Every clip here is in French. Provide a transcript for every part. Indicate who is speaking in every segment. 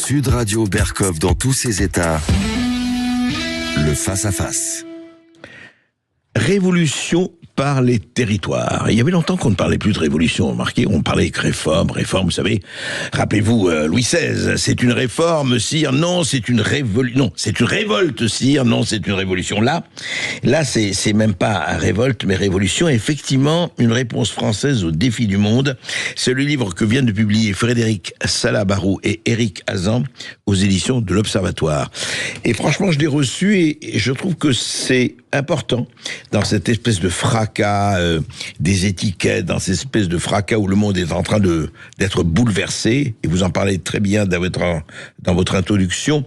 Speaker 1: Sud Radio Berkov dans tous ses états. Le face-à-face.
Speaker 2: Révolution par les territoires. Il y avait longtemps qu'on ne parlait plus de révolution, remarquez, on parlait que réforme, vous savez. Rappelez-vous, Louis XVI, c'est une réforme, sire, non, c'est une révolution, non, c'est une révolte, sire, non, c'est une révolution. Là, c'est même pas révolte, mais révolution. Effectivement, une réponse française aux défis du monde. C'est le livre que viennent de publier Frédéric Salabarou et Éric Hazan aux éditions de l'Observatoire. Et franchement, je l'ai reçu et je trouve que c'est important dans cette espèce de fracas des étiquettes, dans cette espèce de fracas où le monde est en train d'être bouleversé, et vous en parlez très bien dans votre introduction,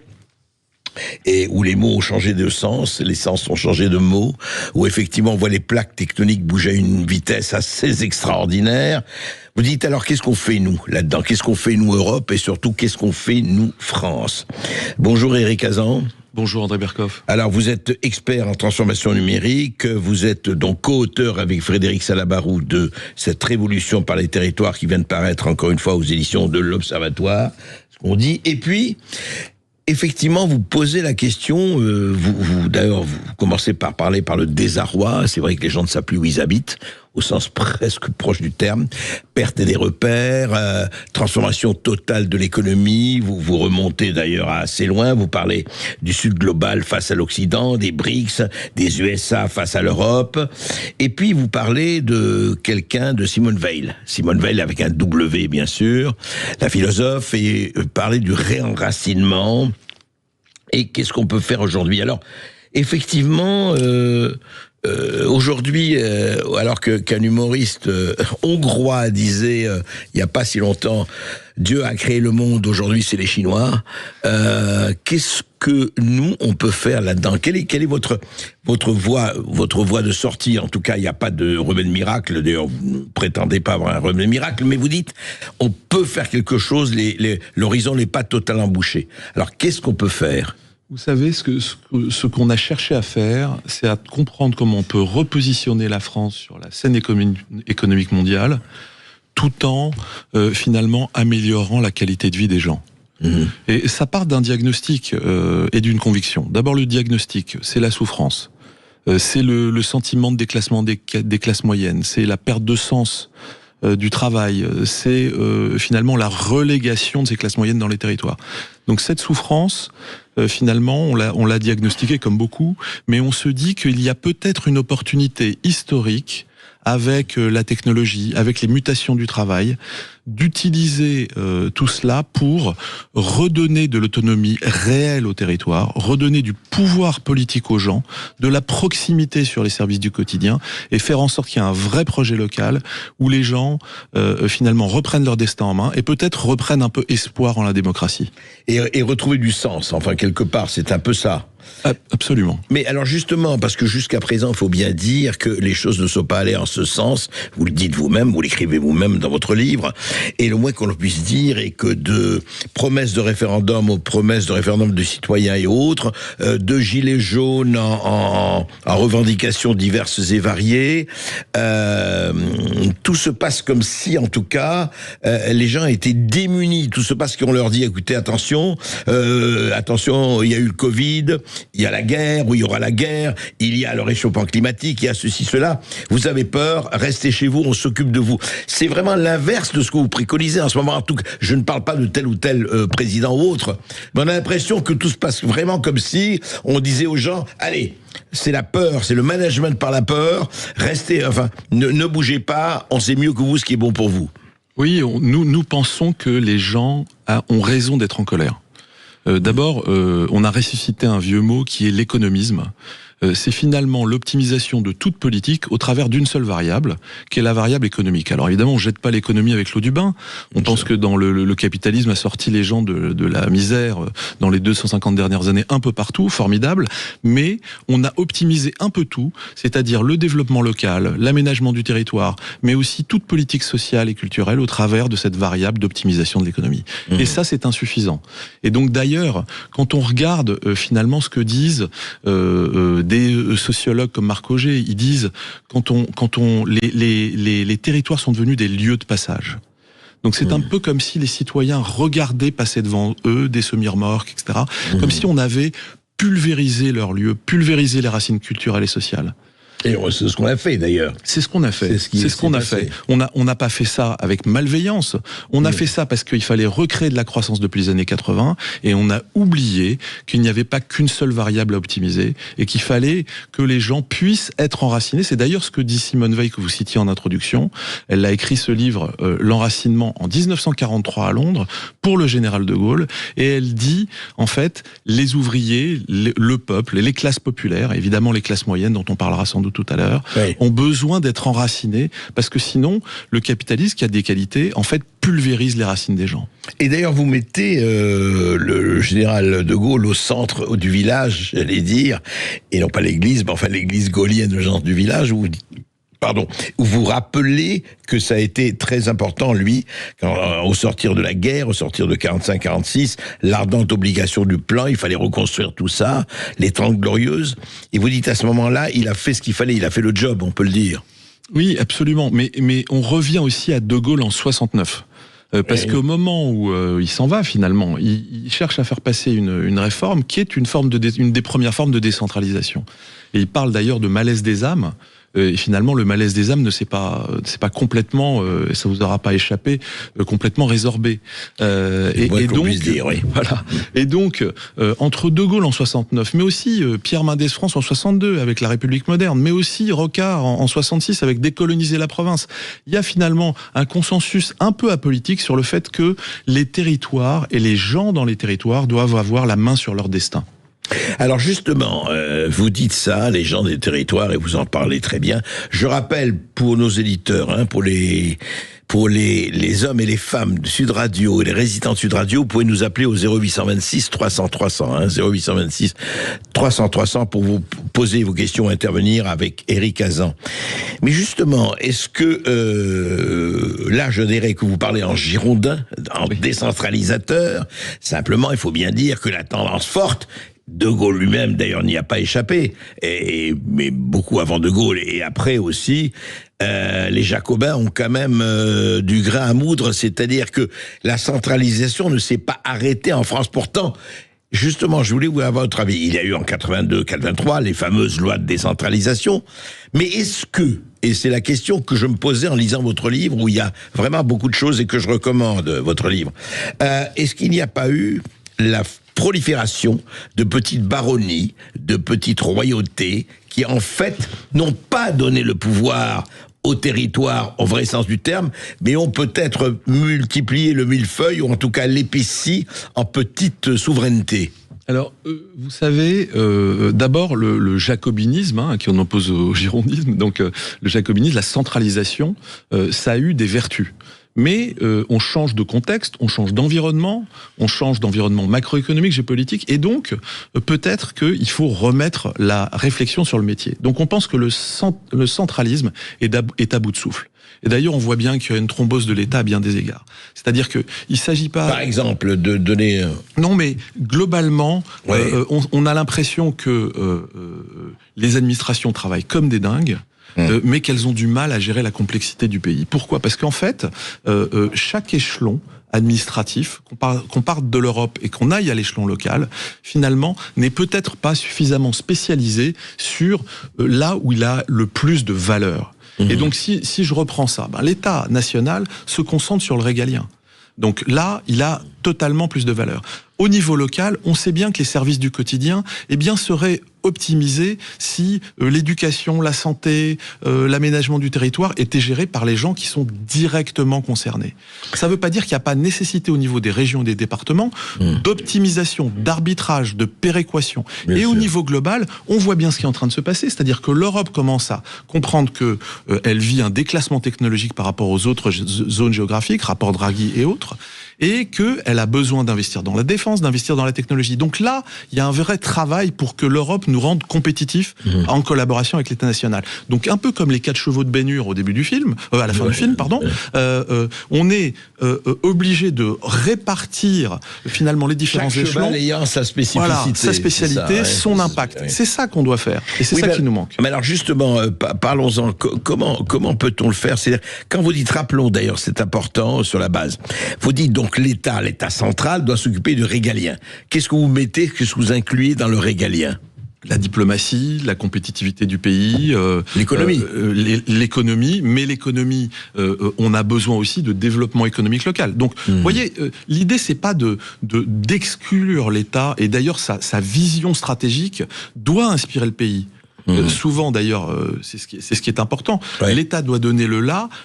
Speaker 2: et où les mots ont changé de sens, les sens ont changé de mots, où effectivement on voit les plaques tectoniques bouger à une vitesse assez extraordinaire. Vous dites alors qu'est-ce qu'on fait nous là-dedans? Qu'est-ce qu'on fait nous Europe, et surtout qu'est-ce qu'on fait nous France? Bonjour Éric Hazan.
Speaker 3: Bonjour André Berkov.
Speaker 2: Alors vous êtes expert en transformation numérique, vous êtes donc co-auteur avec Frédéric Salabarou de cette révolution par les territoires qui vient de paraître encore une fois aux éditions de l'Observatoire, ce qu'on dit, et puis effectivement, vous posez la question, d'ailleurs, vous commencez par parler par le désarroi, c'est vrai que les gens ne savent plus où ils habitent, au sens presque proche du terme, perte des repères, transformation totale de l'économie, vous remontez d'ailleurs assez loin, vous parlez du Sud global face à l'Occident, des BRICS, des USA face à l'Europe, et puis vous parlez de quelqu'un, de Simone Veil avec un W bien sûr, la philosophe, et parler du réenracinement, et qu'est-ce qu'on peut faire aujourd'hui? Alors, effectivement, aujourd'hui, alors qu'un humoriste hongrois disait il n'y a pas si longtemps, Dieu a créé le monde, aujourd'hui c'est les Chinois, qu'est-ce que nous on peut faire là-dedans? Quelle est votre voie de sortie? En tout cas, il n'y a pas de remède miracle, d'ailleurs vous ne prétendez pas avoir un remède miracle, mais vous dites on peut faire quelque chose, l'horizon n'est pas totalement bouché. Alors qu'est-ce qu'on peut faire?
Speaker 3: Vous savez, ce qu'on a cherché à faire, c'est à comprendre comment on peut repositionner la France sur la scène économique mondiale, tout en finalement améliorant la qualité de vie des gens. Mmh. Et ça part d'un diagnostic et d'une conviction. D'abord, le diagnostic, c'est la souffrance. C'est le sentiment de déclassement des classes moyennes. C'est la perte de sens du travail. C'est finalement la relégation de ces classes moyennes dans les territoires. Donc cette souffrance, finalement, on l'a diagnostiquée comme beaucoup, mais on se dit qu'il y a peut-être une opportunité historique avec la technologie, avec les mutations du travail, d'utiliser tout cela pour redonner de l'autonomie réelle au territoire, redonner du pouvoir politique aux gens, de la proximité sur les services du quotidien, et faire en sorte qu'il y ait un vrai projet local où les gens finalement reprennent leur destin en main et peut-être reprennent un peu espoir en la démocratie.
Speaker 2: Et retrouver du sens, enfin quelque part, c'est un peu ça.
Speaker 3: Absolument.
Speaker 2: Mais alors justement, parce que jusqu'à présent, il faut bien dire que les choses ne sont pas allées en ce sens, vous le dites vous-même, vous l'écrivez vous-même dans votre livre, et le moins qu'on puisse dire est que de promesses de référendum aux promesses de référendum de citoyens et autres, de gilets jaunes en revendications diverses et variées, tout se passe comme si, en tout cas, les gens étaient démunis. Tout se passe qu'on leur dit, écoutez, attention, il y a eu le Covid, il y a la guerre, ou il y aura la guerre, il y a le réchauffement climatique, il y a ceci, cela. Vous avez peur, restez chez vous, on s'occupe de vous. C'est vraiment l'inverse de ce que vous préconisez en ce moment. En tout cas, je ne parle pas de tel ou tel président ou autre, mais on a l'impression que tout se passe vraiment comme si on disait aux gens, allez, c'est la peur, c'est le management par la peur, restez, enfin, ne bougez pas, on sait mieux que vous ce qui est bon pour vous.
Speaker 3: Oui, nous pensons que les gens ont raison d'être en colère. D'abord, on a ressuscité un vieux mot qui est l'économisme. C'est finalement l'optimisation de toute politique au travers d'une seule variable, qui est la variable économique. Alors évidemment, on jette pas l'économie avec l'eau du bain. On pense que dans le capitalisme a sorti les gens de la misère dans les 250 dernières années un peu partout, formidable. Mais on a optimisé un peu tout, c'est-à-dire le développement local, l'aménagement du territoire, mais aussi toute politique sociale et culturelle au travers de cette variable d'optimisation de l'économie. Et ça, c'est insuffisant. Et donc d'ailleurs, quand on regarde finalement ce que disent des sociologues comme Marc Augé, ils disent les territoires sont devenus des lieux de passage. Donc c'est un peu comme si les citoyens regardaient passer devant eux des semi-remorques, etc. Comme si on avait pulvérisé leur lieu, pulvérisé les racines culturelles et sociales.
Speaker 2: Et c'est ce qu'on a fait d'ailleurs.
Speaker 3: C'est ce qu'on a fait. C'est ce qu'on a fait. On n'a pas fait ça avec malveillance. On a fait ça parce qu'il fallait recréer de la croissance depuis les années 80 et on a oublié qu'il n'y avait pas qu'une seule variable à optimiser et qu'il fallait que les gens puissent être enracinés. C'est d'ailleurs ce que dit Simone Veil que vous citiez en introduction. Elle a écrit ce livre, L'enracinement, en 1943 à Londres pour le général de Gaulle et elle dit en fait les ouvriers, le peuple, les classes populaires, évidemment les classes moyennes dont on parlera sans doute tout à l'heure, ont besoin d'être enracinés parce que sinon, le capitalisme qui a des qualités, en fait, pulvérise les racines des gens.
Speaker 2: Et d'ailleurs, vous mettez le général de Gaulle au centre du village, j'allais dire, et non pas l'église, mais enfin l'église gaulienne, le genre du village, où vous rappelez que ça a été très important, lui, au sortir de la guerre, au sortir de 45-46, l'ardente obligation du plan, il fallait reconstruire tout ça, les 30 glorieuses, et vous dites à ce moment-là, il a fait ce qu'il fallait, il a fait le job, on peut le dire.
Speaker 3: Oui, absolument, mais on revient aussi à De Gaulle en 69. Parce qu'au moment où il s'en va finalement, il cherche à faire passer une réforme qui est une des premières formes de décentralisation. Et il parle d'ailleurs de malaise des âmes. Et finalement, le malaise des âmes ne s'est pas complètement, et ça vous aura pas échappé, complètement résorbé. Et donc,
Speaker 2: dire, oui.
Speaker 3: Voilà. Et donc, entre De Gaulle en 69, mais aussi Pierre Mendès France en 62 avec la République moderne, mais aussi Rocard en 66 avec décoloniser la province, il y a finalement un consensus un peu apolitique sur le fait que les territoires et les gens dans les territoires doivent avoir la main sur leur destin.
Speaker 2: Alors justement, vous dites ça, les gens des territoires, et vous en parlez très bien. Je rappelle pour nos éditeurs, pour les hommes et les femmes de Sud Radio et les résidents de Sud Radio, vous pouvez nous appeler au 0826 300 300, 0826 300 300 pour vous poser vos questions, intervenir avec Éric Hazan. Mais justement, est-ce que là, je dirais que vous parlez en girondin, en décentralisateur. Simplement, il faut bien dire que la tendance forte, De Gaulle lui-même, d'ailleurs, n'y a pas échappé, mais beaucoup avant De Gaulle et après aussi, les Jacobins ont quand même du grain à moudre, c'est-à-dire que la centralisation ne s'est pas arrêtée en France. Pourtant, justement, je voulais vous avoir votre avis. Il y a eu en 82-83 les fameuses lois de décentralisation, mais est-ce que, et c'est la question que je me posais en lisant votre livre, où il y a vraiment beaucoup de choses et que je recommande, votre livre, est-ce qu'il n'y a pas eu la prolifération de petites baronnies, de petites royautés, qui en fait n'ont pas donné le pouvoir au territoire au vrai sens du terme, mais ont peut-être multiplié le millefeuille, ou en tout cas l'épaissi en petite souveraineté?
Speaker 3: Alors, vous savez, d'abord le jacobinisme, qui on oppose au girondisme, donc le jacobinisme, la centralisation, ça a eu des vertus. Mais on change de contexte, on change d'environnement, macroéconomique, géopolitique, et donc peut-être qu'il faut remettre la réflexion sur le métier. Donc on pense que le centralisme est à bout de souffle. Et d'ailleurs, on voit bien qu'il y a une thrombose de l'État à bien des égards. C'est-à-dire que il s'agit pas...
Speaker 2: Par exemple, de donner...
Speaker 3: Non, mais globalement, on a l'impression que les administrations travaillent comme des dingues, mais qu'elles ont du mal à gérer la complexité du pays. Pourquoi ? Parce qu'en fait, chaque échelon administratif, qu'on parte de l'Europe et qu'on aille à l'échelon local, finalement, n'est peut-être pas suffisamment spécialisé sur là où il a le plus de valeur. Et donc, si je reprends ça, l'État national se concentre sur le régalien. Donc là, il a totalement plus de valeur. Au niveau local, on sait bien que les services du quotidien, seraient optimisés si l'éducation, la santé, l'aménagement du territoire étaient gérés par les gens qui sont directement concernés. Ça ne veut pas dire qu'il n'y a pas nécessité au niveau des régions et des départements d'optimisation, d'arbitrage, de péréquation. Et au niveau global, on voit bien ce qui est en train de se passer, c'est-à-dire que l'Europe commence à comprendre que elle vit un déclassement technologique par rapport aux autres zones géographiques, rapport Draghi et autres. et qu'elle a besoin d'investir dans la défense, d'investir dans la technologie. Donc là, il y a un vrai travail pour que l'Europe nous rende compétitifs en collaboration avec l'État national. Donc un peu comme les 4 chevaux de Ben-Hur au début du film, à la fin du film, pardon, on est obligé de répartir finalement les différents échelons.
Speaker 2: Chaque cheval ayant sa spécificité.
Speaker 3: Voilà, sa spécialité, son impact. Oui. C'est ça qu'on doit faire. Et c'est ça qui nous manque.
Speaker 2: Mais alors justement, parlons-en. Comment peut-on le faire? C'est-à-dire, quand vous dites, rappelons d'ailleurs, c'est important sur la base. Vous dites donc l'État central doit s'occuper du régalien. Qu'est-ce que vous mettez, qu'est-ce que vous incluez dans le régalien?
Speaker 3: La diplomatie, la compétitivité du pays,
Speaker 2: l'économie,
Speaker 3: mais l'économie, on a besoin aussi de développement économique local. Donc, vous voyez, l'idée c'est pas d'exclure l'État, et d'ailleurs sa vision stratégique doit inspirer le pays. Souvent d'ailleurs, c'est ce qui est important. Ouais. L'État doit donner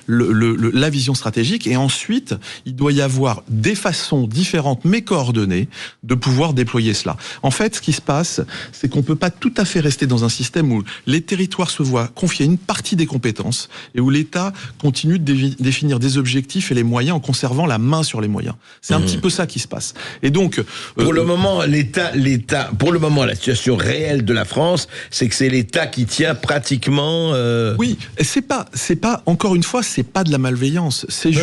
Speaker 3: la vision stratégique, et ensuite il doit y avoir des façons différentes mais coordonnées de pouvoir déployer cela. En fait, ce qui se passe, c'est qu'on peut pas tout à fait rester dans un système où les territoires se voient confier une partie des compétences et où l'État continue de définir des objectifs et les moyens en conservant la main sur les moyens. C'est un petit peu ça qui se passe. Et donc,
Speaker 2: pour le moment, pour le moment, la situation réelle de la France, c'est que c'est l'État qui tient pratiquement.
Speaker 3: Oui, c'est pas encore une fois, c'est pas de la malveillance. C'est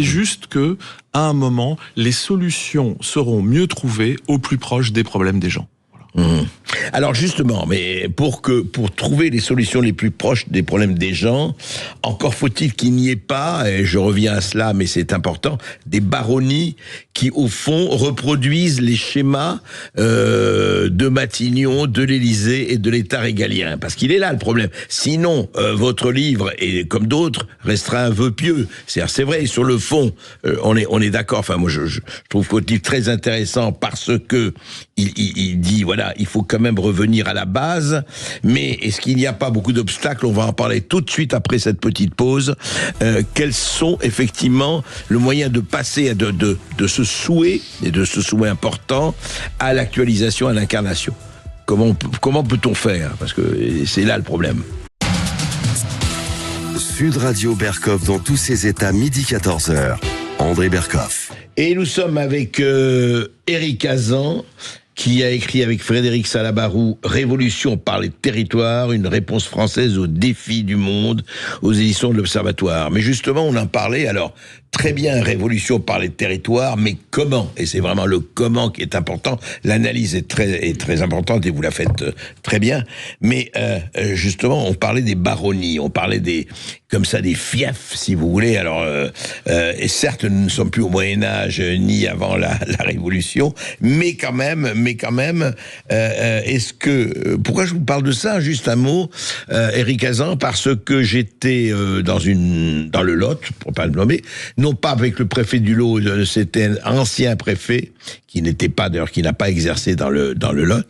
Speaker 3: juste que à un moment, les solutions seront mieux trouvées au plus proche des problèmes des gens.
Speaker 2: Alors justement, mais pour trouver les solutions les plus proches des problèmes des gens, encore faut-il qu'il n'y ait pas, et je reviens à cela, mais c'est important, des baronnies qui au fond reproduisent les schémas de Matignon, de l'Élysée et de l'État régalien, parce qu'il est là le problème. Sinon, votre livre, et comme d'autres, restera un vœu pieux. C'est vrai, sur le fond, on est d'accord. Enfin, moi, je trouve votre livre très intéressant parce que il dit, voilà, il faut quand même revenir à la base, mais est-ce qu'il n'y a pas beaucoup d'obstacles? On va en parler tout de suite après cette petite pause. Quels sont effectivement le moyen de passer de ce souhait, et de ce souhait important, à l'actualisation, à l'incarnation? Comment peut-on faire? Parce que c'est là le problème.
Speaker 1: Sud Radio Berkhof dans tous ses états, midi 14h. André Berkhof.
Speaker 2: Et nous sommes avec Éric Hazan, qui a écrit avec Frédéric Salabarou « Révolution par les territoires, une réponse française aux défis du monde » aux éditions de l'Observatoire. Mais justement, on en parlait, alors, très bien, révolution par les territoires, mais comment? Et c'est vraiment le comment qui est important. L'analyse est très importante, et vous la faites très bien. Mais justement, on parlait des baronnies, on parlait des fiefs, si vous voulez. Alors, et certes, nous ne sommes plus au Moyen-Âge, ni avant la Révolution, mais quand même, est-ce que... pourquoi je vous parle de ça? Juste un mot, Éric Hazan, parce que j'étais dans le Lot, pour pas le nommer, non pas avec le préfet du Lot, c'était un ancien préfet, qui n'était pas, d'ailleurs, qui n'a pas exercé dans le Lot,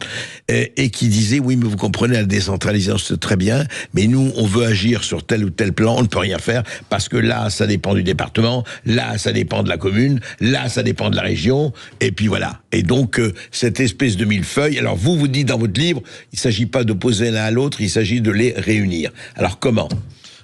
Speaker 2: et qui disait, oui, mais vous comprenez, la décentralisation, c'est très bien, mais nous, on veut agir sur tel ou tel plan, on ne peut rien faire, parce que là, ça dépend du département, là, ça dépend de la commune, là, ça dépend de la région, et puis voilà. Et donc, cette espèce de millefeuille, alors vous dites dans votre livre, il ne s'agit pas d'opposer l'un à l'autre, il s'agit de les réunir. Alors, comment ?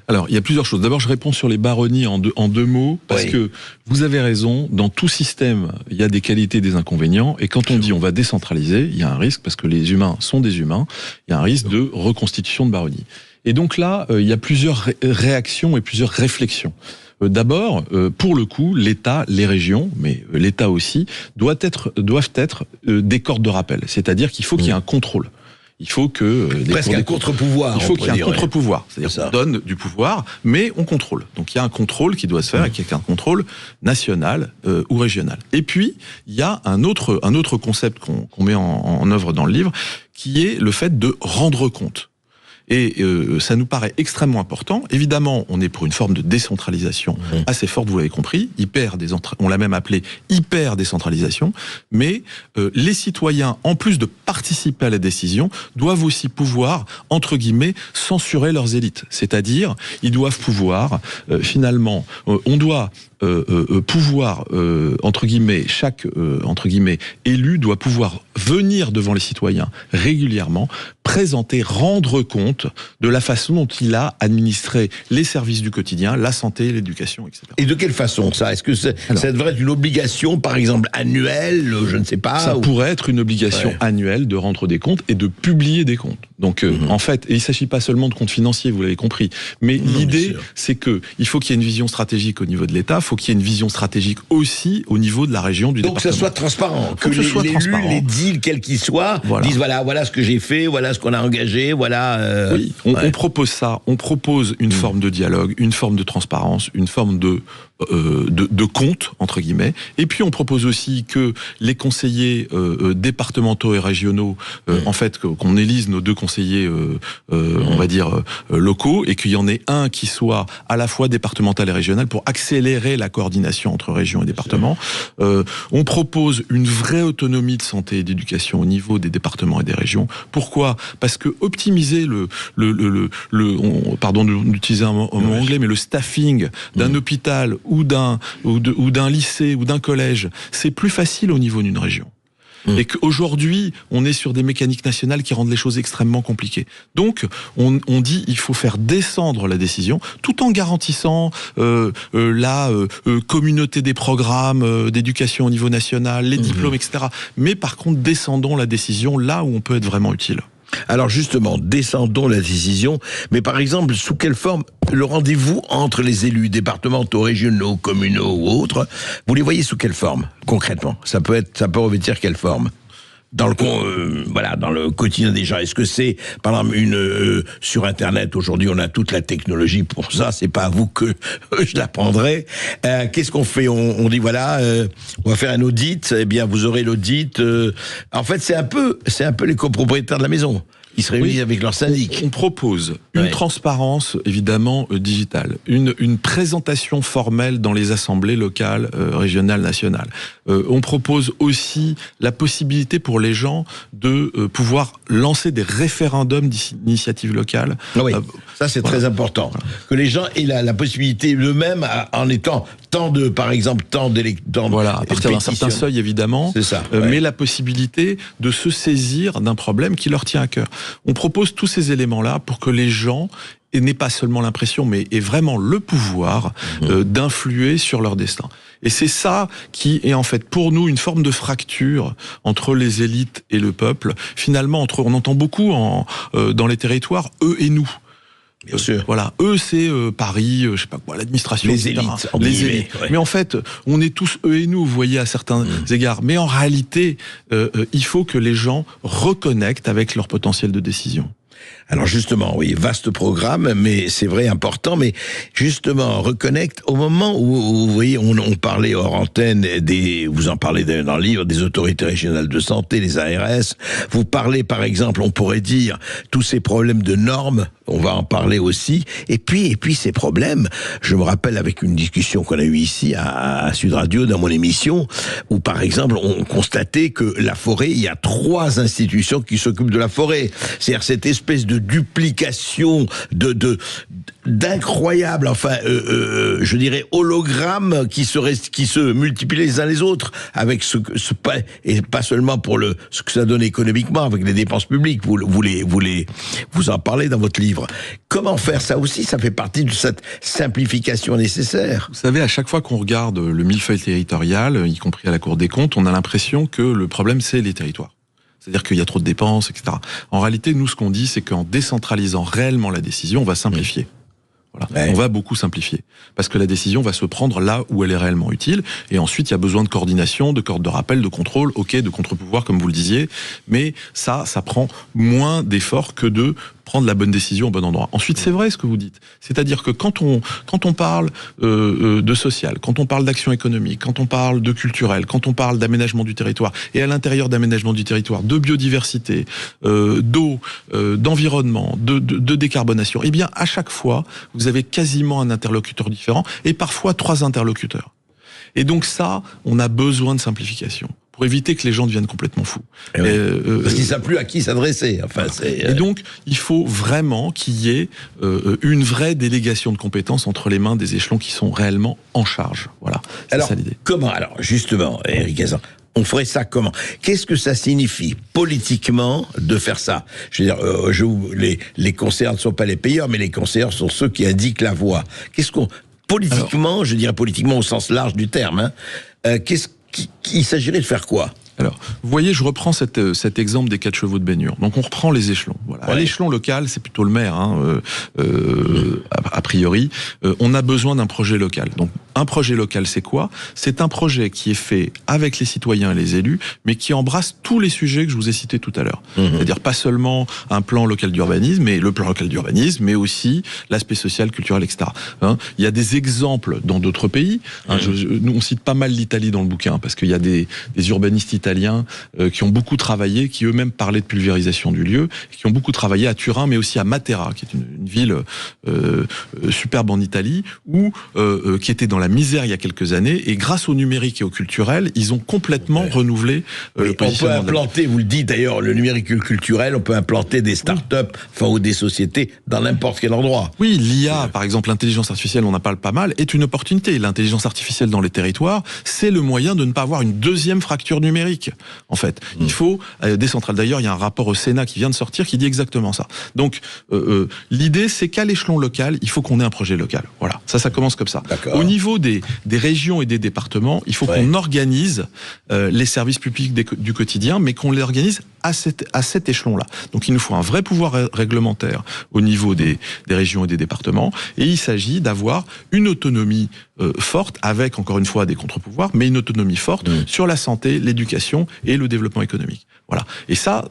Speaker 3: Alors, il y a plusieurs choses. D'abord, je réponds sur les baronnies en deux mots, parce que vous avez raison, dans tout système, il y a des qualités et des inconvénients, et quand on dit on va décentraliser, il y a un risque, parce que les humains sont des humains, il y a un risque de reconstitution de baronnies. Et donc là, il y a plusieurs réactions et plusieurs réflexions. D'abord, pour le coup, l'État, les régions, mais l'État aussi, doivent être des cordes de rappel. C'est-à-dire qu'il faut qu'il y ait un contrôle. Il faut que...
Speaker 2: Presque un contre-pouvoir.
Speaker 3: Il faut qu'il y ait un contre-pouvoir. C'est-à-dire qu'on donne du pouvoir, mais on contrôle. Donc il y a un contrôle qui doit se faire, et qui est un contrôle national ou régional. Et puis, il y a un autre concept qu'on met en œuvre dans le livre, qui est le fait de rendre compte. Et ça nous paraît extrêmement important. Évidemment, on est pour une forme de décentralisation assez forte, vous l'avez compris, on l'a même appelé hyper décentralisation, mais les citoyens, en plus de participer à la décision, doivent aussi pouvoir, entre guillemets, censurer leurs élites. C'est-à-dire, ils doivent pouvoir, finalement, on doit pouvoir, entre guillemets, chaque élu doit pouvoir venir devant les citoyens régulièrement, présenter, rendre compte compte de la façon dont il a administré les services du quotidien, la santé, l'éducation, etc.
Speaker 2: Et de quelle façon ça? Est-ce que ça devrait être une obligation, par exemple, annuelle, je ne sais pas?
Speaker 3: Ça pourrait être une obligation annuelle de rendre des comptes et de publier des comptes. Donc, en fait, et il ne s'agit pas seulement de comptes financiers, vous l'avez compris, mais l'idée, c'est que il faut qu'il y ait une vision stratégique au niveau de l'État, il faut qu'il y ait une vision stratégique aussi au niveau de la région, du département.
Speaker 2: Donc, que ça soit transparent, que les deals, quels qu'ils soient, disent voilà ce que j'ai fait, voilà ce qu'on a engagé, voilà...
Speaker 3: Oui, on propose ça, on propose une forme de dialogue, une forme de transparence, une forme de compte, entre guillemets, et puis on propose aussi que les conseillers départementaux et régionaux, en fait, qu'on élise nos deux conseillers, on va dire, locaux, et qu'il y en ait un qui soit à la fois départemental et régional pour accélérer la coordination entre régions et départements. On propose une vraie autonomie de santé et d'éducation au niveau des départements et des régions. Pourquoi? Parce que optimiser pardon d'utiliser un mot anglais, mais le staffing d'un hôpital ou d'un lycée ou d'un collège, c'est plus facile au niveau d'une région. Et qu'aujourd'hui, on est sur des mécaniques nationales qui rendent les choses extrêmement compliquées. Donc, on dit il faut faire descendre la décision, tout en garantissant la communauté des programmes d'éducation au niveau national, les diplômes, etc. Mais par contre, descendons la décision là où on peut être vraiment utile.
Speaker 2: Alors justement, descendons la décision, mais par exemple, sous quelle forme le rendez-vous entre les élus départementaux, régionaux, communaux ou autres, vous les voyez sous quelle forme, concrètement? Ça peut revêtir quelle forme? Dans le quotidien des gens. Est-ce que c'est, par exemple, sur Internet, aujourd'hui, on a toute la technologie pour ça, c'est pas à vous que je l'apprendrai. Qu'est-ce qu'on fait? On dit, on va faire un audit, eh bien, vous aurez l'audit. En fait, c'est un peu les copropriétaires de la maison. Ils se réunissent avec leur syndic.
Speaker 3: On propose une transparence, évidemment, digitale, une présentation formelle dans les assemblées locales, régionales, nationales. On propose aussi la possibilité pour les gens de pouvoir lancer des référendums d'initiatives locales.
Speaker 2: Oui, ça c'est très important. Que les gens aient la possibilité eux-mêmes, en étant par exemple, d'électeurs.
Speaker 3: Voilà, à partir d'un certain seuil, évidemment.
Speaker 2: C'est ça.
Speaker 3: Mais la possibilité de se saisir d'un problème qui leur tient à cœur. On propose tous ces éléments-là pour que les gens n'aient pas seulement l'impression, mais aient vraiment le pouvoir d'influer sur leur destin. Et c'est ça qui est en fait pour nous une forme de fracture entre les élites et le peuple. Finalement, on entend beaucoup dans les territoires, eux et nous.
Speaker 2: Bien sûr.
Speaker 3: Voilà, eux c'est Paris, je sais pas quoi, l'administration,
Speaker 2: les
Speaker 3: etc.
Speaker 2: élites,
Speaker 3: les élites. Ouais. Mais en fait, on est tous eux et nous, vous voyez, à certains égards. Mais en réalité, il faut que les gens reconnectent avec leur potentiel de décision.
Speaker 2: Alors justement, oui, vaste programme, mais c'est vrai, important, mais justement, reconnecte, au moment où vous voyez, on parlait hors antenne, vous en parlez dans le livre, des autorités régionales de santé, les ARS, vous parlez par exemple, on pourrait dire, tous ces problèmes de normes, on va en parler aussi, et puis ces problèmes, je me rappelle avec une discussion qu'on a eue ici à Sud Radio, dans mon émission, où par exemple, on constatait que la forêt, il y a 3 institutions qui s'occupent de la forêt, c'est-à-dire cette espèce de duplication, d'incroyables, je dirais, hologrammes qui se multiplient les uns les autres, avec et pas seulement pour ce que ça donne économiquement, avec les dépenses publiques, vous en parlez dans votre livre. Comment faire ça aussi? Ça fait partie de cette simplification nécessaire.
Speaker 3: Vous savez, à chaque fois qu'on regarde le millefeuille territorial, y compris à la Cour des comptes, on a l'impression que le problème, c'est les territoires. C'est-à-dire qu'il y a trop de dépenses, etc. En réalité, nous, ce qu'on dit, c'est qu'en décentralisant réellement la décision, on va simplifier. Voilà. Ouais. On va beaucoup simplifier. Parce que la décision va se prendre là où elle est réellement utile. Et ensuite, il y a besoin de coordination, de cordes de rappel, de contrôle, de contre-pouvoir, comme vous le disiez. Mais ça prend moins d'efforts que de prendre la bonne décision au bon endroit. Ensuite, c'est vrai ce que vous dites. C'est-à-dire que quand on parle de social, quand on parle d'action économique, quand on parle de culturel, quand on parle d'aménagement du territoire, et à l'intérieur d'aménagement du territoire, de biodiversité, d'eau, d'environnement, de décarbonation, eh bien, à chaque fois, vous avez quasiment un interlocuteur différent, et parfois 3 interlocuteurs. Et donc ça, on a besoin de simplification, pour éviter que les gens deviennent complètement fous.
Speaker 2: Parce qu'ils ne savent plus à qui s'adresser.
Speaker 3: Et donc, il faut vraiment qu'il y ait une vraie délégation de compétences entre les mains des échelons qui sont réellement en charge. Voilà, c'est ça l'idée.
Speaker 2: Comment, justement, Éric Cazan, On ferait ça comment? Qu'est-ce que ça signifie politiquement de faire ça? Je veux dire, les conseillers ne sont pas les payeurs, mais les conseillers sont ceux qui indiquent la voie. Qu'est-ce qu'on politiquement, je dirais politiquement au sens large du terme, il s'agirait de faire quoi?
Speaker 3: Alors, vous voyez, je reprends cet exemple des 4 chevaux de baignure. Donc, on reprend les échelons. Voilà. Ouais. À l'échelon local, c'est plutôt le maire, a priori. On a besoin d'un projet local. Donc, un projet local, c'est quoi? C'est un projet qui est fait avec les citoyens et les élus, mais qui embrasse tous les sujets que je vous ai cités tout à l'heure. C'est-à-dire pas seulement un plan local d'urbanisme, mais le plan local d'urbanisme, mais aussi l'aspect social, culturel, etc. Il y a des exemples dans d'autres pays. Nous, on cite pas mal l'Italie dans le bouquin, parce qu'il y a des urbanistes italiens qui ont beaucoup travaillé, qui eux-mêmes parlaient de pulvérisation du lieu, qui ont beaucoup travaillé à Turin, mais aussi à Matera, qui est une ville superbe en Italie, qui était dans la misère il y a quelques années, et grâce au numérique et au culturel, ils ont complètement renouvelé le positionnement.
Speaker 2: On peut implanter, vous le dites d'ailleurs, le numérique et le culturel, on peut implanter des start-up, ou des sociétés dans n'importe quel endroit.
Speaker 3: Oui, l'IA, par exemple, l'intelligence artificielle, on en parle pas mal, est une opportunité. L'intelligence artificielle dans les territoires, c'est le moyen de ne pas avoir une deuxième fracture numérique. En fait, il faut décentraliser. D'ailleurs, il y a un rapport au Sénat qui vient de sortir qui dit exactement ça. Donc, l'idée, c'est qu'à l'échelon local, il faut qu'on ait un projet local. Voilà, ça commence comme ça. Au niveau des régions et des départements, il faut qu'on organise les services publics du quotidien, mais qu'on les organise à cet échelon-là. Donc, il nous faut un vrai pouvoir réglementaire au niveau des régions et des départements, et il s'agit d'avoir une autonomie forte, avec, encore une fois, des contre-pouvoirs, mais une autonomie forte sur la santé, l'éducation et le développement économique. Voilà. Et ça,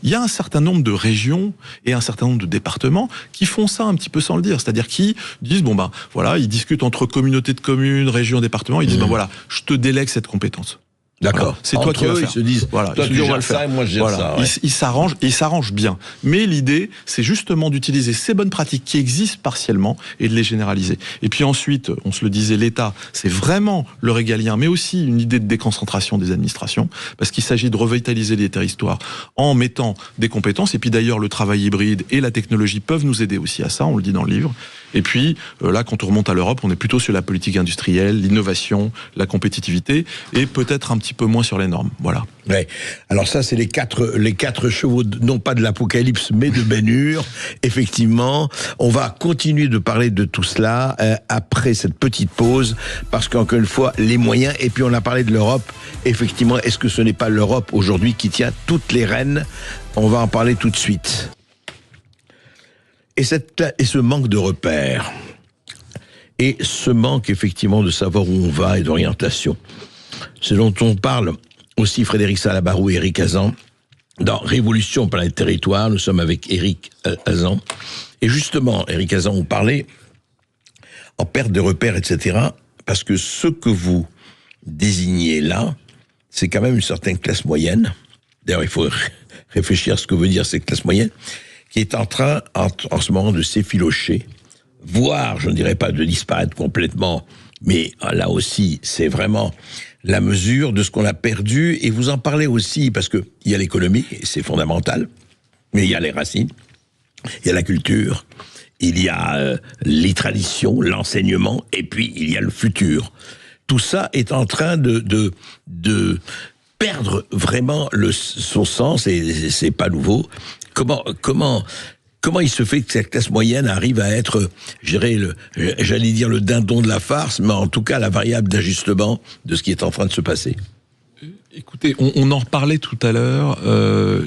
Speaker 3: il y a un certain nombre de régions et un certain nombre de départements qui font ça un petit peu sans le dire. C'est-à-dire qui disent, voilà, ils discutent entre communautés de communes, régions, départements, ils disent, voilà, je te délègue cette compétence.
Speaker 2: D'accord.
Speaker 3: Voilà. C'est toi qui vas faire.
Speaker 2: Ils se disent,
Speaker 3: voilà,
Speaker 2: toi tu gères ça et moi je gère ça. Ouais.
Speaker 3: Ils s'arrangent bien. Mais l'idée, c'est justement d'utiliser ces bonnes pratiques qui existent partiellement et de les généraliser. Et puis ensuite, on se le disait, l'État, c'est vraiment le régalien, mais aussi une idée de déconcentration des administrations, parce qu'il s'agit de revitaliser les territoires en mettant des compétences. Et puis d'ailleurs, le travail hybride et la technologie peuvent nous aider aussi à ça, on le dit dans le livre. Et puis là, quand on remonte à l'Europe, on est plutôt sur la politique industrielle, l'innovation, la compétitivité, et peut-être un petit peu moins sur les normes. Voilà.
Speaker 2: Ouais. Alors ça, c'est les quatre chevaux, non pas de l'apocalypse, mais de Ben-Hur. Effectivement, on va continuer de parler de tout cela après cette petite pause, parce qu'encore une fois, les moyens, et puis on a parlé de l'Europe. Effectivement, est-ce que ce n'est pas l'Europe aujourd'hui qui tient toutes les rênes? On va en parler tout de suite. Et ce manque de repères, et ce manque effectivement de savoir où on va et d'orientation, ce dont on parle aussi Frédéric Salabarou et Éric Hazan dans Révolution par les territoires. Nous sommes avec Éric Hazan, et justement Éric Hazan, on parlait en perte de repères, etc., parce que ce que vous désignez là, c'est quand même une certaine classe moyenne. D'ailleurs, il faut réfléchir à ce que veut dire cette classe moyenne, qui est en train, en ce moment, de s'effilocher, voire, je ne dirais pas de disparaître complètement, mais là aussi, c'est vraiment la mesure de ce qu'on a perdu. Et vous en parlez aussi, parce que il y a l'économie, et c'est fondamental, mais il y a les racines, il y a la culture, il y a les traditions, l'enseignement, et puis il y a le futur. Tout ça est en train de perdre vraiment son sens, et c'est pas nouveau. Comment il se fait que cette classe moyenne arrive à être, j'allais dire le dindon de la farce, mais en tout cas la variable d'ajustement de ce qui est en train de se passer?
Speaker 3: Écoutez, on en reparlait tout à l'heure,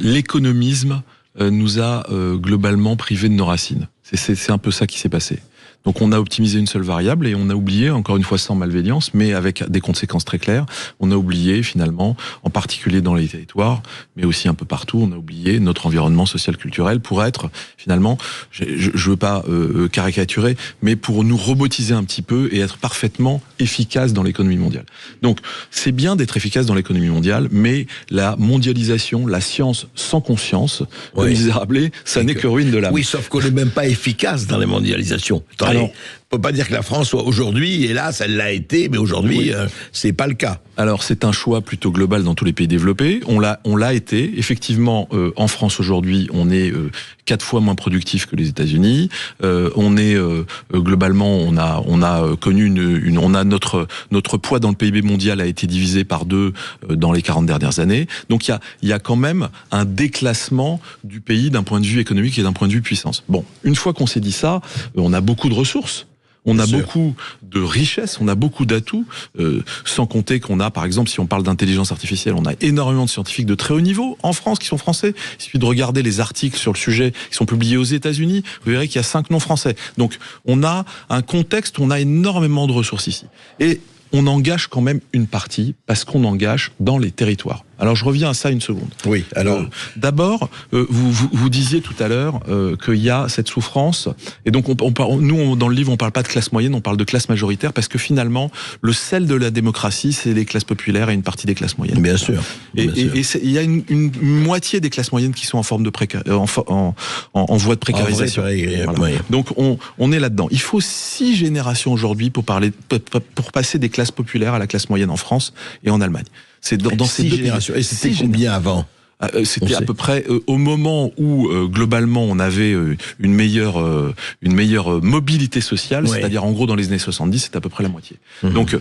Speaker 3: l'économisme nous a globalement privés de nos racines. C'est un peu ça qui s'est passé. Donc on a optimisé une seule variable et on a oublié, encore une fois sans malveillance, mais avec des conséquences très claires, on a oublié finalement, en particulier dans les territoires, mais aussi un peu partout, on a oublié notre environnement social-culturel pour être finalement, je veux pas caricaturer, mais pour nous robotiser un petit peu et être parfaitement efficace dans l'économie mondiale. Donc c'est bien d'être efficace dans l'économie mondiale, mais la mondialisation, la science sans conscience, comme disait Rabelais, ça n'est que ruine de l'âme.
Speaker 2: Oui, sauf qu'on n'est même pas efficace dans les mondialisations.
Speaker 3: Alors,
Speaker 2: On peut pas dire que la France soit aujourd'hui, hélas, elle l'a été, mais aujourd'hui, c'est pas le cas.
Speaker 3: Alors c'est un choix plutôt global dans tous les pays développés. On l'a été. Effectivement, en France aujourd'hui, on est 4 fois moins productif que les États-Unis. On est globalement, on a connu on a notre poids dans le PIB mondial a été divisé par 2 dans les 40 dernières années. Donc il y a quand même un déclassement du pays d'un point de vue économique et d'un point de vue puissance. Bon, une fois qu'on s'est dit ça, on a beaucoup de ressources. On a beaucoup de richesses, on a beaucoup d'atouts, sans compter qu'on a, par exemple, si on parle d'intelligence artificielle, on a énormément de scientifiques de très haut niveau en France qui sont français. Il suffit de regarder les articles sur le sujet qui sont publiés aux États-Unis, vous verrez qu'il y a 5 noms français. Donc on a un contexte, on a énormément de ressources ici. Et on engage quand même une partie, parce qu'on engage dans les territoires. Alors je reviens à ça une seconde.
Speaker 2: Oui, alors...
Speaker 3: D'abord, vous disiez tout à l'heure qu'il y a cette souffrance, et donc nous, dans le livre, on parle pas de classe moyenne, on parle de classe majoritaire, parce que finalement, le sel de la démocratie, c'est les classes populaires et une partie des classes moyennes.
Speaker 2: Bien sûr.
Speaker 3: Et il y a une moitié des classes moyennes qui sont en forme de en voie de précarisation. Voilà.
Speaker 2: Oui.
Speaker 3: Donc on est là-dedans. Il faut 6 générations aujourd'hui pour passer des classes populaires à la classe moyenne en France et en Allemagne. C'est dans ces 2 générations.
Speaker 2: Et c'était combien avant ?
Speaker 3: C'était à peu près au moment où globalement on avait une meilleure mobilité sociale, c'est-à-dire en gros dans les années 70, c'est à peu près la moitié. Donc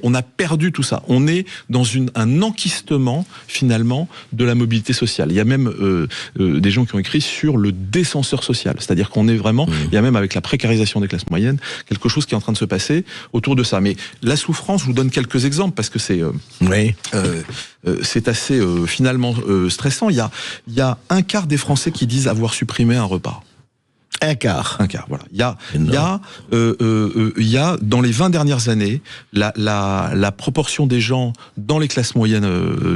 Speaker 3: on a perdu tout ça. On est dans un enquistement finalement de la mobilité sociale. Il y a même des gens qui ont écrit sur le descenseur social, c'est-à-dire qu'on est vraiment, il y a même avec la précarisation des classes moyennes, quelque chose qui est en train de se passer autour de ça. Mais la souffrance, je vous donne quelques exemples parce que c'est c'est assez finalement stressant. Il y a un quart des Français qui disent avoir supprimé un repas.
Speaker 2: Un quart,
Speaker 3: voilà. Il y a dans les 20 dernières années la proportion des gens dans les classes moyennes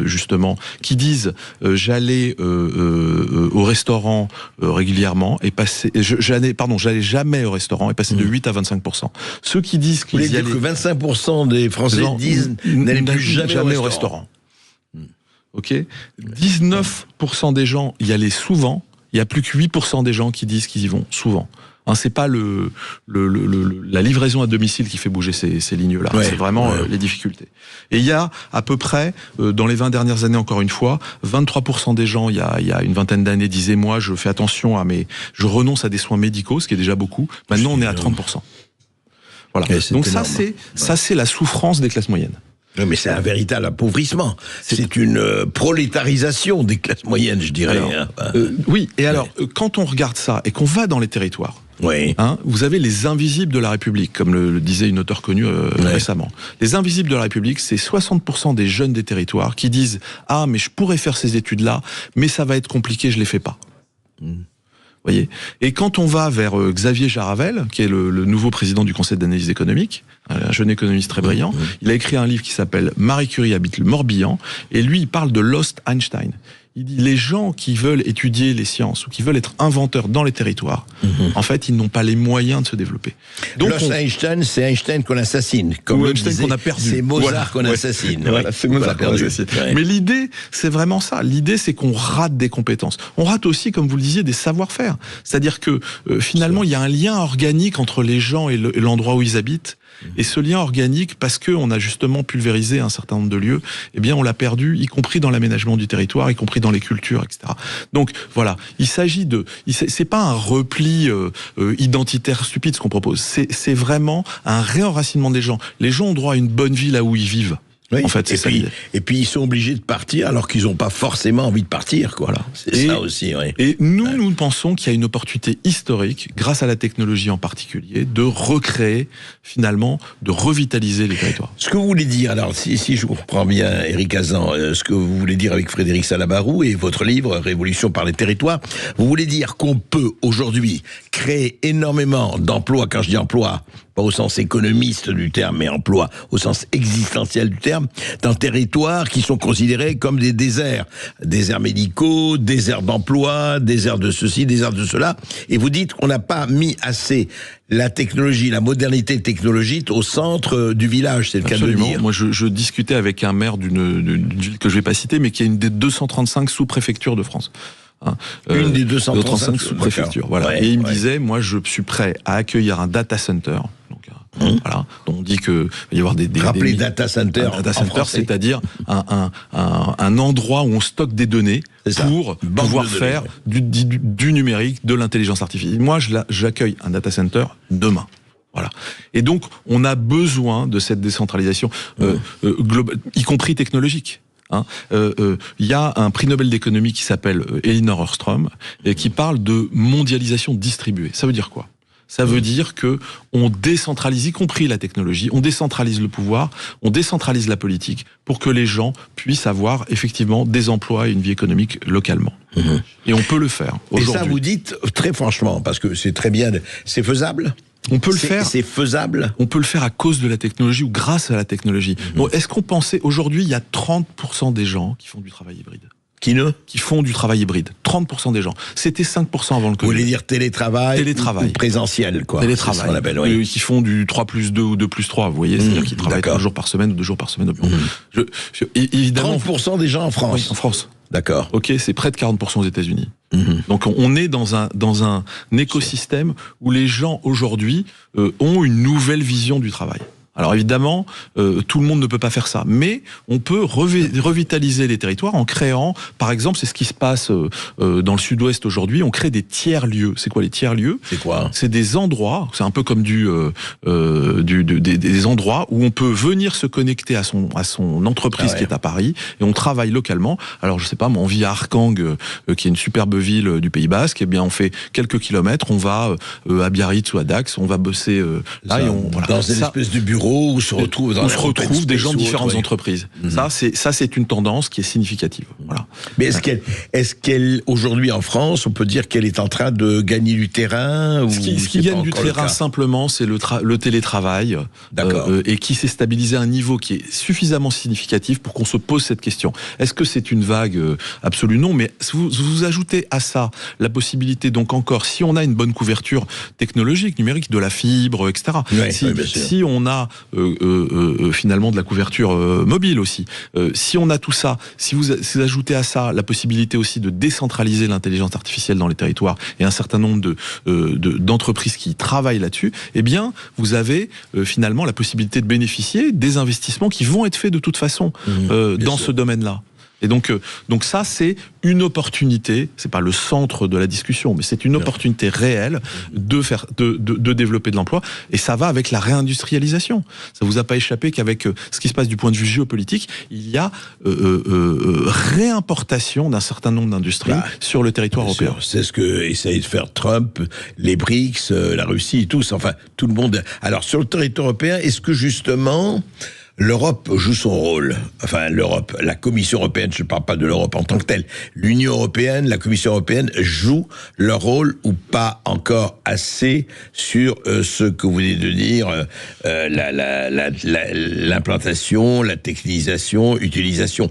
Speaker 3: justement qui disent j'allais au restaurant régulièrement et j'allais jamais au restaurant et passer de 8 à 25%. Ceux qui disent qu'ils y allaient,
Speaker 2: que 25% des Français disent n'aller plus jamais au restaurant.
Speaker 3: Ok, 19% des gens y allaient souvent. Il y a plus que 8% des gens qui disent qu'ils y vont souvent. Hein, c'est pas la livraison à domicile qui fait bouger ces lignes-là. C'est vraiment les difficultés. Et il y a à peu près, dans les 20 dernières années, encore une fois, 23% des gens, il y a une vingtaine d'années, disaient moi, je fais attention je renonce à des soins médicaux, ce qui est déjà beaucoup. Maintenant, on est à 30%. Voilà. Donc énorme. Ça, c'est la souffrance des classes moyennes.
Speaker 2: Non, mais c'est un véritable appauvrissement. C'est une prolétarisation des classes moyennes, je dirais.
Speaker 3: Alors, oui, et alors, quand on regarde ça et qu'on va dans les territoires, vous avez les invisibles de la République, comme le disait une auteure connue récemment. Les invisibles de la République, c'est 60% des jeunes des territoires qui disent « Ah, mais je pourrais faire ces études-là, mais ça va être compliqué, je les fais pas. » Voyez. Et quand on va vers Xavier Jaravel, qui est le nouveau président du Conseil d'analyse économique, un jeune économiste très brillant, il a écrit un livre qui s'appelle « Marie Curie habite le Morbihan », et lui, il parle de Lost Einstein. Il dit les gens qui veulent étudier les sciences ou qui veulent être inventeurs dans les territoires, en fait, ils n'ont pas les moyens de se développer. Donc,
Speaker 2: Lost Einstein, c'est Einstein qu'on assassine. Comme
Speaker 3: Einstein qu'on a perdu.
Speaker 2: C'est Mozart qu'on assassine.
Speaker 3: Voilà, c'est Mozart qu'on assassine. Mais l'idée, c'est vraiment ça. L'idée, c'est qu'on rate des compétences. On rate aussi, comme vous le disiez, des savoir-faire. C'est-à-dire que finalement, il y a un lien organique entre les gens et l'endroit où ils habitent. Et ce lien organique, parce qu'on a justement pulvérisé un certain nombre de lieux, eh bien on l'a perdu, y compris dans l'aménagement du territoire, y compris dans les cultures, etc. Donc voilà, il s'agit c'est pas un repli identitaire stupide ce qu'on propose, c'est vraiment un réenracinement des gens. Les gens ont droit à une bonne vie là où ils vivent.
Speaker 2: Oui,
Speaker 3: en fait,
Speaker 2: et puis ils sont obligés de partir alors qu'ils n'ont pas forcément envie de partir, quoi. Voilà. C'est ça aussi, oui.
Speaker 3: Et nous pensons qu'il y a une opportunité historique, grâce à la technologie en particulier, de recréer, finalement, de revitaliser les territoires.
Speaker 2: Ce que vous voulez dire, alors, si je comprends bien, Éric Hazan, ce que vous voulez dire avec Frédéric Salabarou et votre livre, Révolution par les territoires, vous voulez dire qu'on peut, aujourd'hui, créer énormément d'emplois, quand je dis emploi, pas au sens économiste du terme, mais emploi au sens existentiel du terme, dans territoires qui sont considérés comme des déserts médicaux, déserts d'emploi, déserts de ceci, déserts de cela, et vous dites qu'on n'a pas mis assez la technologie, la modernité technologique au centre du village, c'est le cas de le dire.
Speaker 3: Moi, je discutais avec un maire d'une ville que je vais pas citer, mais qui est une des 235 sous-préfectures de France. Hein,
Speaker 2: Une des 235
Speaker 3: sous-préfectures. Voilà.
Speaker 2: Ouais,
Speaker 3: et il me disait, moi, je suis prêt à accueillir un data center. Donc, voilà. Donc on dit que il va y avoir des
Speaker 2: rappelez data center.
Speaker 3: Un data center, c'est-à-dire un endroit où on stocke des données pour pouvoir faire du numérique, de l'intelligence artificielle. Moi, j'accueille un data center demain. Voilà. Et donc, on a besoin de cette décentralisation globale, y compris technologique. Y a un prix Nobel d'économie qui s'appelle Elinor Ostrom et qui parle de mondialisation distribuée. Ça veut dire quoi ? Ça veut dire que on décentralise, y compris la technologie, on décentralise le pouvoir, on décentralise la politique pour que les gens puissent avoir effectivement des emplois et une vie économique localement. Et on peut le faire aujourd'hui.
Speaker 2: Et ça, vous dites très franchement, parce que c'est très bien, c'est faisable ?
Speaker 3: On peut le faire.
Speaker 2: C'est faisable.
Speaker 3: On peut le faire à cause de la technologie ou grâce à la technologie. Donc, est-ce qu'on pensait, aujourd'hui, il y a 30% des gens qui font du travail hybride. Qui font du travail hybride. 30% des gens. C'était 5% avant le Covid.
Speaker 2: Vous voulez dire télétravail ou présentiel, quoi.
Speaker 3: Télétravail.
Speaker 2: C'est ce qu'on appelle, oui.
Speaker 3: Qui font du 3+2 ou 2+3, vous voyez, c'est-à-dire qu'ils travaillent 3 jours par semaine ou 2 jours par semaine.
Speaker 2: Évidemment. 30% des gens en France.
Speaker 3: Oui, en France.
Speaker 2: D'accord.
Speaker 3: Ok, c'est près de 40% aux États-Unis. Donc on est dans un écosystème où les gens aujourd'hui ont une nouvelle vision du travail. Alors évidemment, tout le monde ne peut pas faire ça, mais on peut revitaliser les territoires en créant, par exemple, c'est ce qui se passe dans le sud-ouest aujourd'hui, on crée des tiers-lieux. C'est quoi les tiers-lieux ?
Speaker 2: C'est quoi ?
Speaker 3: C'est des endroits, c'est un peu comme des endroits où on peut venir se connecter à son entreprise qui est à Paris, et on travaille localement. Alors je sais pas, moi, on vit à Arkang, qui est une superbe ville du Pays Basque, et bien on fait quelques kilomètres, on va à Biarritz ou à Dax, on va bosser là, et voilà.
Speaker 2: Dans une espèce de bureau où se retrouvent
Speaker 3: des gens de différentes entreprises. Ça, c'est une tendance qui est significative. Voilà.
Speaker 2: Mais est-ce qu'elle, aujourd'hui en France, on peut dire qu'elle est en train de gagner du terrain ou
Speaker 3: Ce qui gagne du terrain, simplement, c'est le télétravail. Et qui s'est stabilisé à un niveau qui est suffisamment significatif pour qu'on se pose cette question. Est-ce que c'est une vague absolue ? Non, mais vous ajoutez à ça la possibilité, donc encore, si on a une bonne couverture technologique, numérique, de la fibre, etc. Si on a finalement de la couverture mobile aussi. Si on a tout ça, si vous ajoutez à ça la possibilité aussi de décentraliser l'intelligence artificielle dans les territoires et un certain nombre d'entreprises qui travaillent là-dessus, eh bien, vous avez finalement la possibilité de bénéficier des investissements qui vont être faits de toute façon dans ce domaine-là. Et donc ça, c'est une opportunité, c'est pas le centre de la discussion, mais c'est une opportunité réelle de développer de l'emploi, et ça va avec la réindustrialisation. Ça vous a pas échappé qu'avec ce qui se passe du point de vue géopolitique, il y a réimportation d'un certain nombre d'industries sur le territoire européen.
Speaker 2: C'est ce que essaye de faire Trump, les BRICS, la Russie, tous, enfin tout le monde. Alors sur le territoire européen, est-ce que justement l'Europe joue son rôle? Enfin, l'Europe, la Commission européenne, je ne parle pas de l'Europe en tant que telle. L'Union européenne, la Commission européenne jouent leur rôle ou pas encore assez sur ce que vous venez de dire, l'implantation, la technisation, utilisation